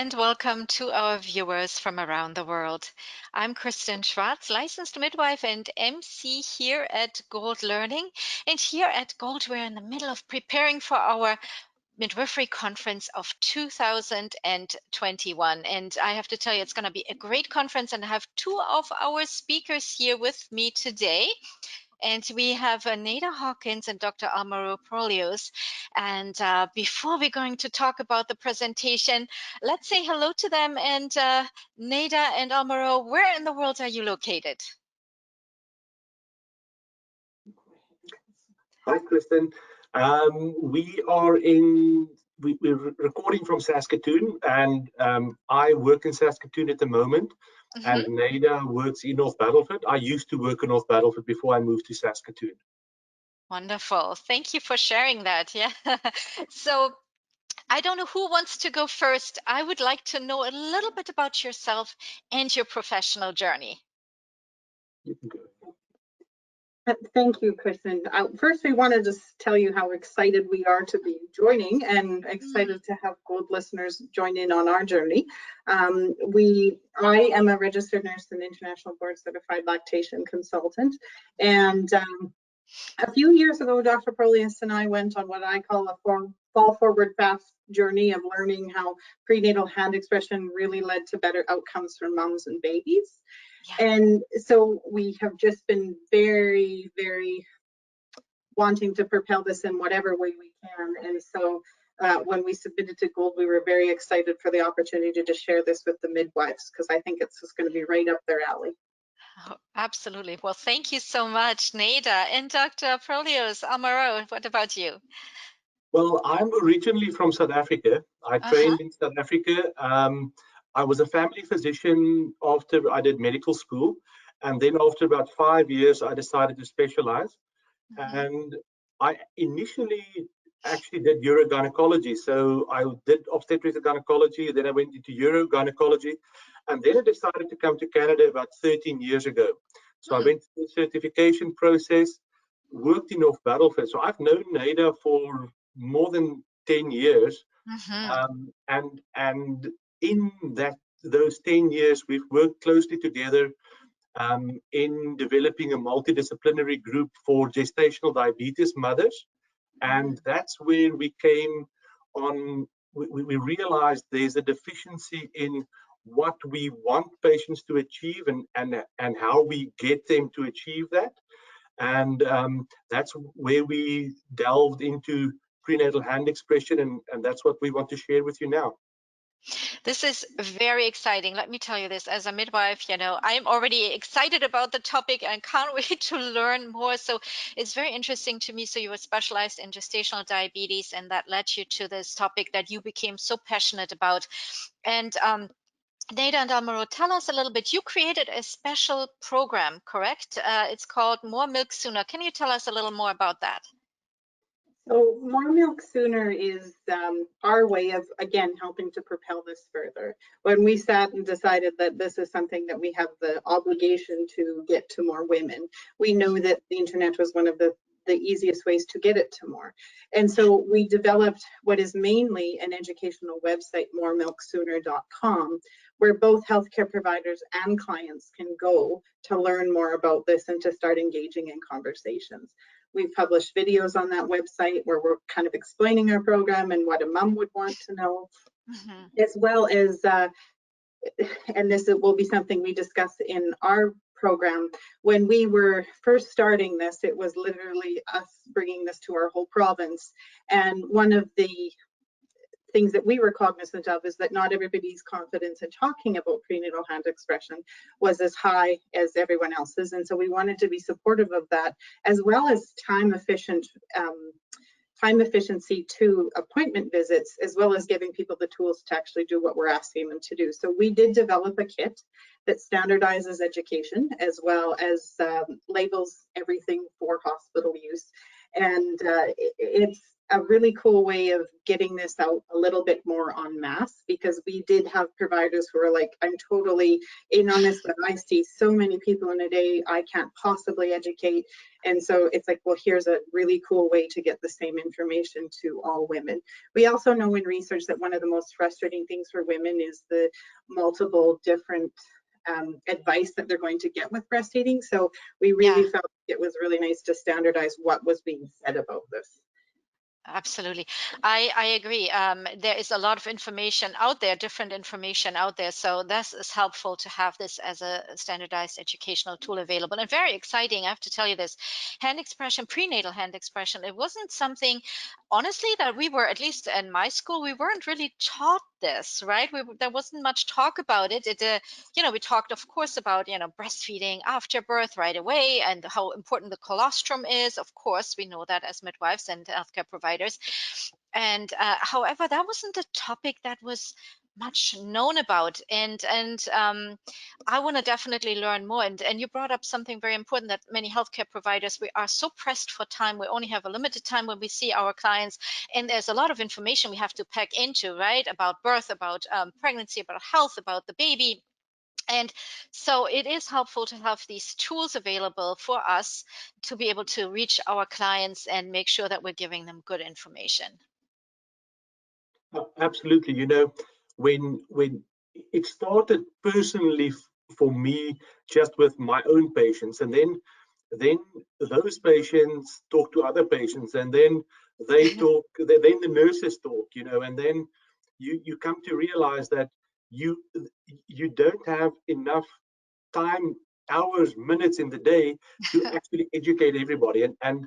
and welcome to our viewers from around the world. I'm Kristen Schwartz, licensed midwife and MC here at Gold Learning. And here at Gold, we're in the middle of preparing for our Midwifery Conference of 2021. And I have to tell you, it's going to be a great conference, and I have two of our speakers here with me today. And we have Naida Hawkins and Dr. Almereau Prollius. And before we're going to talk about the presentation, let's say hello to them. And Naida and Almereau, where in the world are you located? Hi, Kristen. We're recording from Saskatoon, and I work in Saskatoon at the moment. And Naida works in North Battleford. I used to work in North Battleford before I moved to Saskatoon. Wonderful. Thank you for sharing that. Yeah. So I don't know who wants to go first. I would like to know a little bit about yourself and your professional journey. You can go. Thank you, Kristen. First, we want to just tell you how excited we are to be joining, and excited to have Gold listeners join in on our journey. I am a registered nurse and international board certified lactation consultant. And a few years ago, Dr. Prollius and I went on what I call a fall forward fast journey of learning how prenatal hand expression really led to better outcomes for moms and babies. Yeah. And so we have just been very, very wanting to propel this in whatever way we can. And so when we submitted to Gold, we were very excited for the opportunity to share this with the midwives, because I think it's just going to be right up their alley. Oh, absolutely. Well, thank you so much, Naida. And Dr. Prollius, Almereau, what about you? Well, I'm originally from South Africa. I trained in South Africa. I was a family physician after I did medical school. And then after about 5 years, I decided to specialize. And I initially actually did urogynecology. So I did obstetrics and gynecology, then I went into urogynecology. And then I decided to come to Canada about 13 years ago. So I went through the certification process, worked in North Battleford. So I've known Naida for more than 10 years. And in those 10 years, we've worked closely together in developing a multidisciplinary group for gestational diabetes mothers. And that's where we came on, we realized there's a deficiency in what we want patients to achieve and how we get them to achieve that. And that's where we delved into prenatal hand expression, and that's what we want to share with you now. This is very exciting. Let me tell you this, as a midwife, I'm already excited about the topic and can't wait to learn more. So it's very interesting to me. So you were specialized in gestational diabetes, and that led you to this topic that you became so passionate about. And Naida and Almereau, tell us a little bit. You created a special program, correct? It's called More Milk Sooner. Can you tell us a little more about that? So More Milk Sooner is our way of, again, helping to propel this further. When we sat and decided that this is something that we have the obligation to get to more women, we know that the internet was one of the easiest ways to get it to more. And so we developed what is mainly an educational website, moremilksooner.com, where both healthcare providers and clients can go to learn more about this and to start engaging in conversations. We've published videos on that website where we're kind of explaining our program and what a mom would want to know, as well as, and this will be something we discuss in our program. When we were first starting this, it was literally us bringing this to our whole province. And one of the things that we were cognizant of is that not everybody's confidence in talking about prenatal hand expression was as high as everyone else's. And so we wanted to be supportive of that, as well as time efficiency to appointment visits, as well as giving people the tools to actually do what we're asking them to do. So we did develop a kit that standardizes education, as well as labels everything for hospital use. And it's a really cool way of getting this out a little bit more en masse, because we did have providers who are like, I'm totally in on this, but I see so many people in a day, I can't possibly educate. And so it's like, well, here's a really cool way to get the same information to all women. We also know in research that one of the most frustrating things for women is the multiple different advice that they're going to get with breastfeeding. So we really felt it was really nice to standardize what was being said about this. Absolutely. I agree. There is a lot of information out there, different information out there. So this is helpful to have this as a standardized educational tool available, and very exciting. I have to tell you this, hand expression, prenatal hand expression. It wasn't something, honestly, that we were, at least in my school, we weren't really taught this, right? There wasn't much talk about it. We talked, of course, about, breastfeeding after birth right away and how important the colostrum is. Of course, we know that as midwives and healthcare providers. And however, that wasn't a topic that was much known about, and I want to definitely learn more. And you brought up something very important, that many healthcare providers, we are so pressed for time. We only have a limited time when we see our clients, and there's a lot of information we have to pack into, right, about birth, about pregnancy, about health, about the baby. And so it is helpful to have these tools available for us to be able to reach our clients and make sure that we're giving them good information. Absolutely. When it started personally for me, just with my own patients, and then those patients talk to other patients, and then they talk, then the nurses talk, and then you come to realize that you don't have enough time, hours, minutes in the day to actually educate everybody. And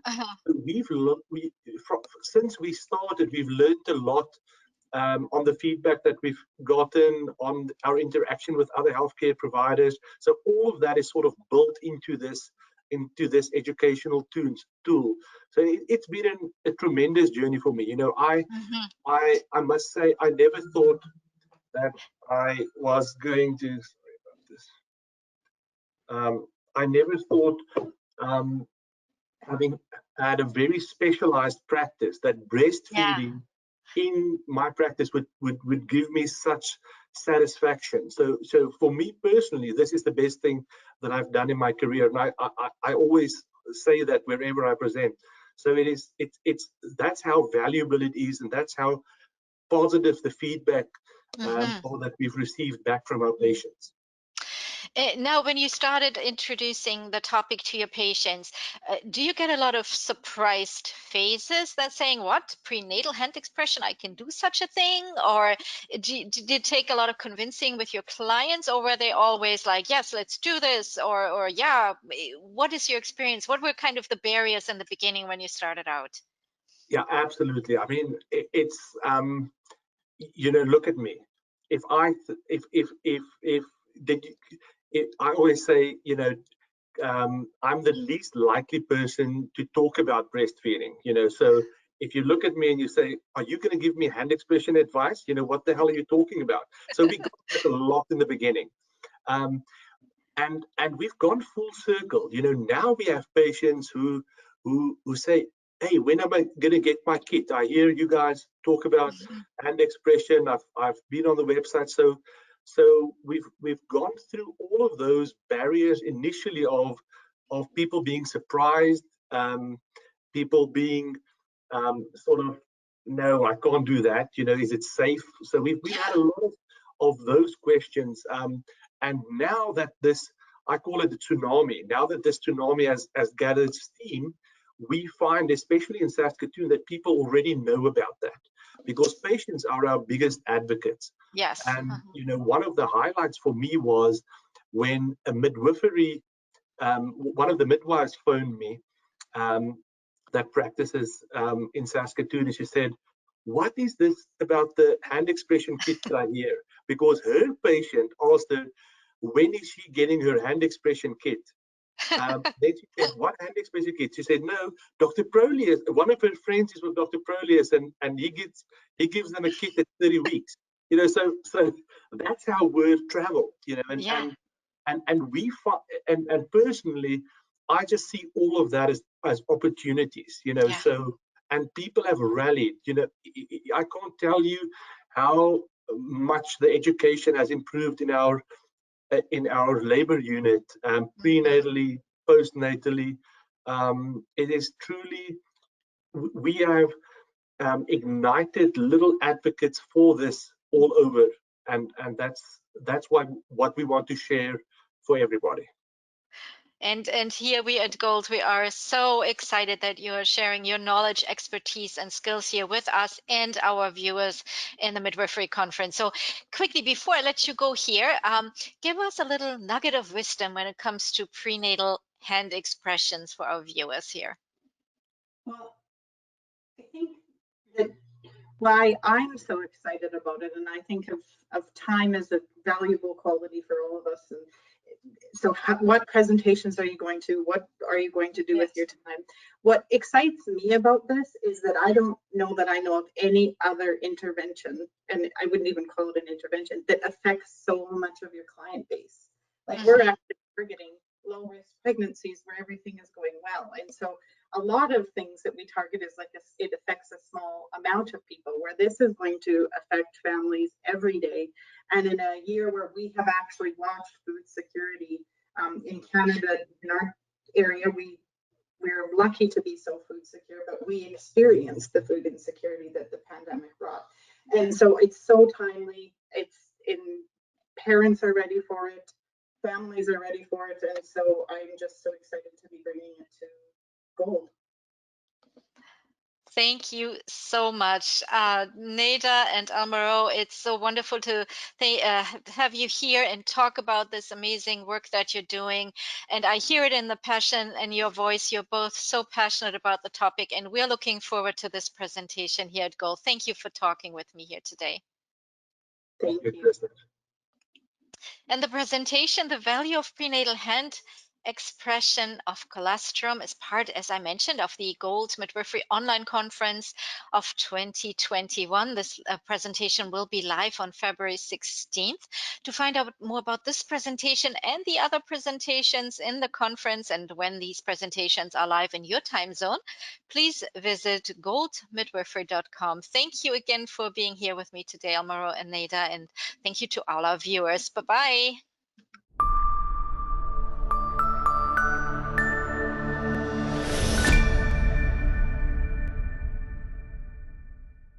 since we started, we've learned a lot on the feedback that we've gotten, on our interaction with other healthcare providers. So all of that is sort of built into this educational tool. So it's been a tremendous journey for me. I must say, I never thought that I was going to. Sorry about this. I never thought, having had a very specialized practice, that breastfeeding in my practice would give me such satisfaction. So for me personally, this is the best thing that I've done in my career, and I always say that wherever I present. So that's how valuable it is, and that's how positive the feedback that we've received back from our patients. Now, when you started introducing the topic to your patients, do you get a lot of surprised faces that saying, what, prenatal hand expression, I can do such a thing? Or did it take a lot of convincing with your clients, or were they always like, yes, let's do this? Or yeah, what is your experience? What were kind of the barriers in the beginning when you started out? Yeah, absolutely. I mean, it's, look at me. I always say, I'm the least likely person to talk about breastfeeding, so if you look at me and you say, are you going to give me hand expression advice? What the hell are you talking about? So we got that a lot in the beginning. And we've gone full circle. Now we have patients who say, hey, when am I going to get my kit? I hear you guys talk about hand expression. I've been on the website. So we've gone through all of those barriers initially of people being surprised, people being sort of, no, I can't do that. Is it safe? So we've had a lot of those questions. And now that I call it the tsunami, now that this tsunami has gathered steam, we find, especially in Saskatoon, that people already know about that, because patients are our biggest advocates. Yes. And, one of the highlights for me was when a midwifery, one of the midwives phoned me that practices in Saskatoon, and she said, what is this about the hand expression kit that I hear? Because her patient asked her, when is she getting her hand expression kit? Then she said, what hand expression kit? She said, no, Dr. Prollius, one of her friends is with Dr. Prollius, and he gives them a kit at 30 weeks. So that's how word travel, and we find, and personally, I just see all of that as opportunities, so and people have rallied. I can't tell you how much the education has improved in our labor unit, prenatally, postnatally. It is truly, we have ignited little advocates for this all over, and that's what we want to share for everybody. And here we at Gold, we are so excited that you are sharing your knowledge, expertise, and skills here with us and our viewers in the Midwifery Conference. So quickly, before I let you go here, give us a little nugget of wisdom when it comes to prenatal hand expressions for our viewers here. Well, I think that why I'm so excited about it, and I think of time as a valuable quality for all of us. And so what presentations are you going to, what are you going to do with your time? What excites me about this is that I don't know that I know of any other intervention, and I wouldn't even call it an intervention, that affects so much of your client base. Like we're actually targeting low risk pregnancies where everything is going well. And so a lot of things that we target is like it affects a small amount of people, where this is going to affect families every day. And in a year where we have actually launched food security in Canada, in our area, we're lucky to be so food secure, but we experienced the food insecurity that the pandemic brought. And so it's so timely. Parents are ready for it, families are ready for it, and so I'm just so excited to be bringing it to Gold. Thank you so much, Naida and Almereau. It's so wonderful to have you here and talk about this amazing work that you're doing. And I hear it in the passion and your voice. You're both so passionate about the topic, and we're looking forward to this presentation here at Gold. Thank you for talking with me here today. Thank you. And the presentation, The Value of Prenatal Hand Expression of Colostrum, is part, as I mentioned, of the Gold Midwifery Online Conference of 2021. This presentation will be live on February 16th. To find out more about this presentation and the other presentations in the conference, and when these presentations are live in your time zone, please visit goldmidwifery.com. Thank you again for being here with me today, Almereau and Naida, and thank you to all our viewers. Bye-bye.